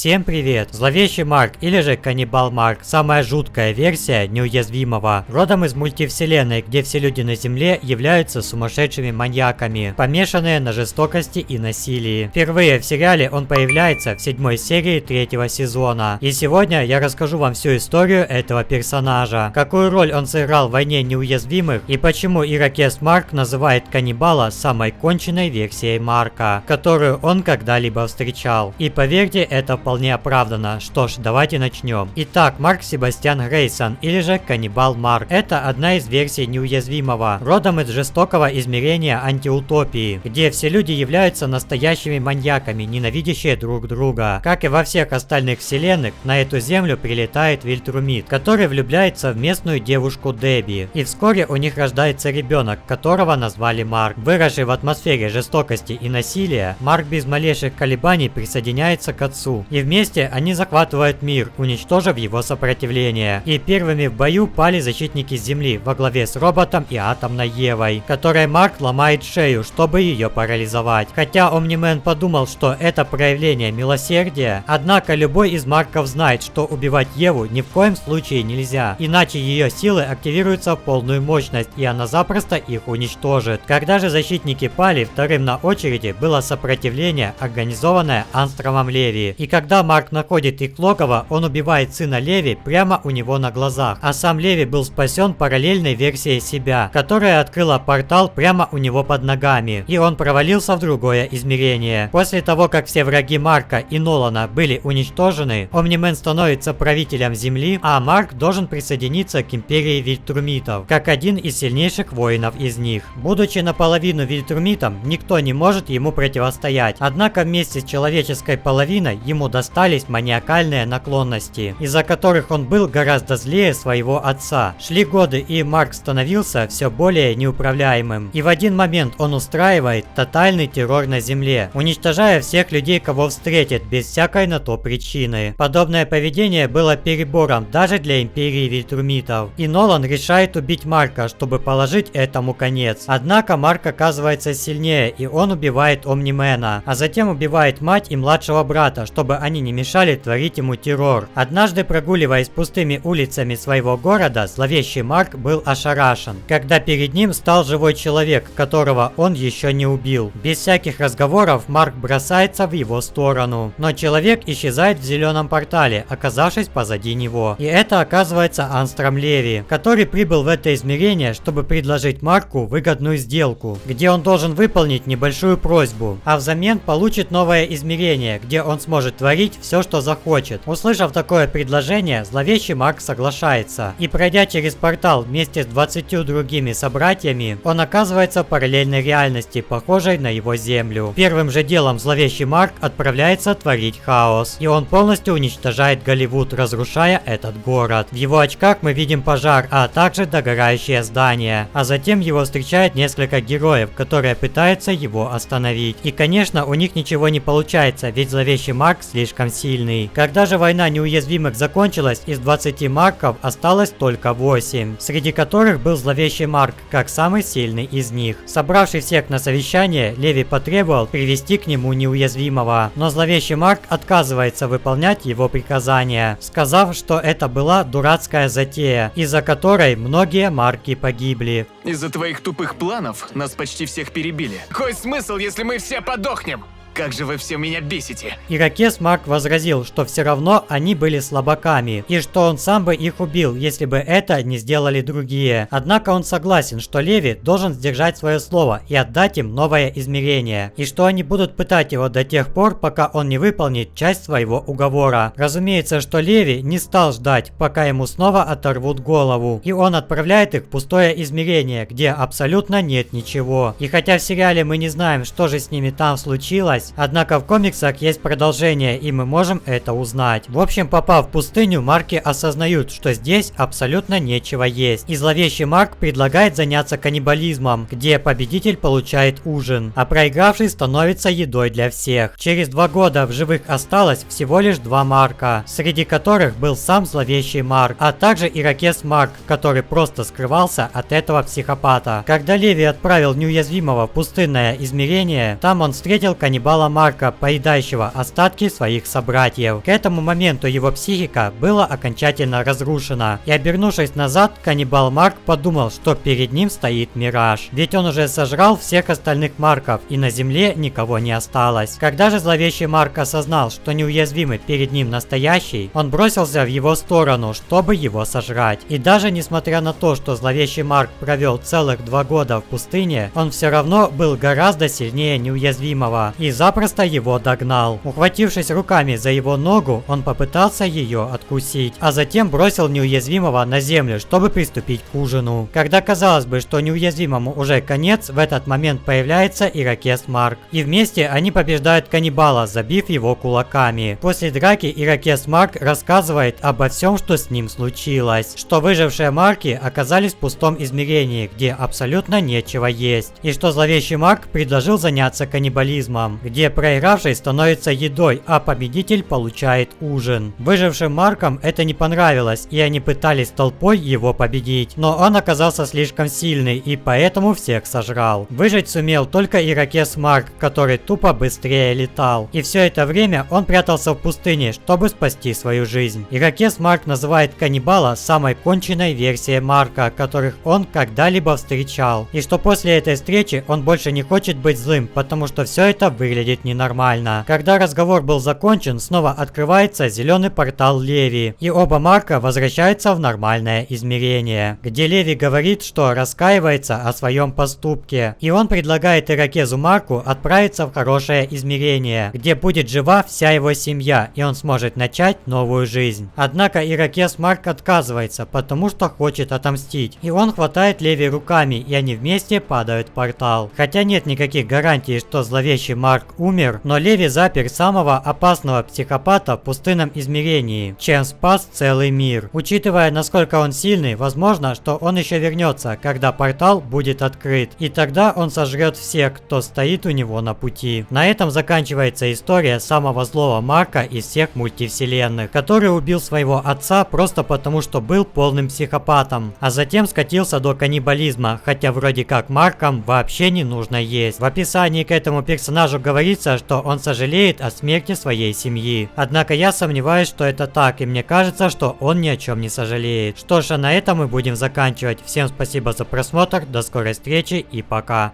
Всем привет! Зловещий Марк или же Каннибал Марк, самая жуткая версия неуязвимого. Родом из мультивселенной, где все люди на Земле являются сумасшедшими маньяками, помешанные на жестокости и насилии. Впервые в сериале он появляется в 7 серии 3-го сезона. И сегодня я расскажу вам всю историю этого персонажа, какую роль он сыграл в войне неуязвимых и почему Ирокез Марк называет каннибала самой конченной версией Марка, которую он когда-либо встречал. И поверьте, это вполне оправдано. Что ж, давайте начнем. Итак, Марк Себастьян Грейсон, или же Каннибал Марк. Это одна из версий неуязвимого, родом из жестокого измерения антиутопии, где все люди являются настоящими маньяками, ненавидящие друг друга. Как и во всех остальных вселенных, на эту землю прилетает Вильтрумит, который влюбляется в местную девушку Дебби. И вскоре у них рождается ребенок, которого назвали Марк. Выросший в атмосфере жестокости и насилия, Марк без малейших колебаний присоединяется к отцу. И вместе они захватывают мир, уничтожив его сопротивление. И первыми в бою пали защитники Земли во главе с роботом и атомной Евой, которой Марк ломает шею, чтобы ее парализовать. Хотя Омнимен подумал, что это проявление милосердия, однако любой из Марков знает, что убивать Еву ни в коем случае нельзя, иначе ее силы активируются в полную мощность, и она запросто их уничтожит. Когда же защитники пали, вторым на очереди было сопротивление, организованное Ангстромом Леви. И когда Марк находит их логово, он убивает сына Леви прямо у него на глазах, а сам Леви был спасен параллельной версией себя, которая открыла портал прямо у него под ногами, и он провалился в другое измерение. После того, как все враги Марка и Нолана были уничтожены, Омнимен становится правителем Земли, а Марк должен присоединиться к империи Вильтрумитов, как один из сильнейших воинов из них. Будучи наполовину Вильтрумитом, никто не может ему противостоять, однако вместе с человеческой половиной ему достались маниакальные наклонности, из-за которых он был гораздо злее своего отца. Шли годы, и Марк становился все более неуправляемым. И в один момент он устраивает тотальный террор на Земле, уничтожая всех людей, кого встретит, без всякой на то причины. Подобное поведение было перебором даже для империи Вильтрумитов. И Нолан решает убить Марка, чтобы положить этому конец. Однако Марк оказывается сильнее, и он убивает Омнимена, а затем убивает мать и младшего брата, чтобы они не мешали творить ему террор. Однажды, прогуливаясь пустыми улицами своего города, зловещий Марк был ошарашен, когда перед ним стал живой человек, которого он еще не убил. Без всяких разговоров Марк бросается в его сторону, но человек исчезает в зеленом портале, оказавшись позади него. И это оказывается Ангстром Леви, который прибыл в это измерение, чтобы предложить Марку выгодную сделку, где он должен выполнить небольшую просьбу, а взамен получит новое измерение, где он сможет творить все, что захочет. Услышав такое предложение, зловещий Марк соглашается, и пройдя через портал вместе с 20 другими собратьями, он оказывается в параллельной реальности, похожей на его землю. Первым же делом зловещий Марк отправляется творить хаос, и он полностью уничтожает Голливуд, разрушая этот город. В его очках мы видим пожар, а также догорающее здание, а затем его встречает несколько героев, которые пытаются его остановить. И конечно, у них ничего не получается, ведь зловещий Марк слишком сильный. Когда же война неуязвимых закончилась, из 20 Марков осталось только 8, среди которых был зловещий Марк, как самый сильный из них. Собравший всех на совещание, Леви потребовал привести к нему неуязвимого, но зловещий Марк отказывается выполнять его приказания, сказав, что это была дурацкая затея, из-за которой многие Марки погибли. Из-за твоих тупых планов нас почти всех перебили. Какой смысл, если мы все подохнем? Как же вы все меня бесите! Ирокез Марк возразил, что все равно они были слабаками, и что он сам бы их убил, если бы это не сделали другие. Однако он согласен, что Леви должен сдержать свое слово и отдать им новое измерение, и что они будут пытать его до тех пор, пока он не выполнит часть своего уговора. Разумеется, что Леви не стал ждать, пока ему снова оторвут голову, и он отправляет их в пустое измерение, где абсолютно нет ничего. И хотя в сериале мы не знаем, что же с ними там случилось, однако в комиксах есть продолжение, и мы можем это узнать. В общем, попав в пустыню, Марки осознают, что здесь абсолютно нечего есть. И зловещий Марк предлагает заняться каннибализмом, где победитель получает ужин, а проигравший становится едой для всех. Через 2 года в живых осталось всего лишь 2 Марка, среди которых был сам зловещий Марк, а также Ирокез Марк, который просто скрывался от этого психопата. Когда Леви отправил неуязвимого в пустынное измерение, там он встретил каннибала каннибала Марка, поедающего остатки своих собратьев. К этому моменту его психика была окончательно разрушена, и обернувшись назад, каннибал Марк подумал, что перед ним стоит мираж. Ведь он уже сожрал всех остальных Марков, и на земле никого не осталось. Когда же зловещий Марк осознал, что неуязвимый перед ним настоящий, он бросился в его сторону, чтобы его сожрать. И даже несмотря на то, что зловещий Марк провел целых 2 года в пустыне, он все равно был гораздо сильнее неуязвимого и запросто его догнал. Ухватившись руками за его ногу, он попытался ее откусить, а затем бросил неуязвимого на землю, чтобы приступить к ужину. Когда казалось бы, что неуязвимому уже конец, в этот момент появляется Ирокез Марк. И вместе они побеждают каннибала, забив его кулаками. После драки Ирокез Марк рассказывает обо всем, что с ним случилось. Что выжившие Марки оказались в пустом измерении, где абсолютно нечего есть. И что зловещий Марк предложил заняться каннибализмом, где проигравший становится едой, а победитель получает ужин. Выжившим Маркам это не понравилось, и они пытались толпой его победить. Но он оказался слишком сильный, и поэтому всех сожрал. Выжить сумел только Ирокез Марк, который тупо быстрее летал. И все это время он прятался в пустыне, чтобы спасти свою жизнь. Ирокез Марк называет каннибала самой конченной версией Марка, которых он когда-либо встречал. И что после этой встречи он больше не хочет быть злым, потому что все это выглядит ненормально. Когда разговор был закончен, снова открывается зеленый портал Леви, и оба Марка возвращаются в нормальное измерение, где Леви говорит, что раскаивается о своем поступке, и он предлагает Ирокезу Марку отправиться в хорошее измерение, где будет жива вся его семья, и он сможет начать новую жизнь. Однако Ирокез Марк отказывается, потому что хочет отомстить, и он хватает Леви руками, и они вместе падают в портал. Хотя нет никаких гарантий, что зловещий Марк умер, но Леви запер самого опасного психопата в пустынном измерении, чем спас целый мир. Учитывая, насколько он сильный, возможно, что он еще вернется, когда портал будет открыт, и тогда он сожрет всех, кто стоит у него на пути. На этом заканчивается история самого злого Марка из всех мультивселенных, который убил своего отца просто потому, что был полным психопатом, а затем скатился до каннибализма, хотя вроде как Маркам вообще не нужно есть. В описании к этому персонажу говорится, что он сожалеет о смерти своей семьи. Однако я сомневаюсь, что это так, и мне кажется, что он ни о чем не сожалеет. Что ж, а на этом мы будем заканчивать. Всем спасибо за просмотр, до скорой встречи и пока.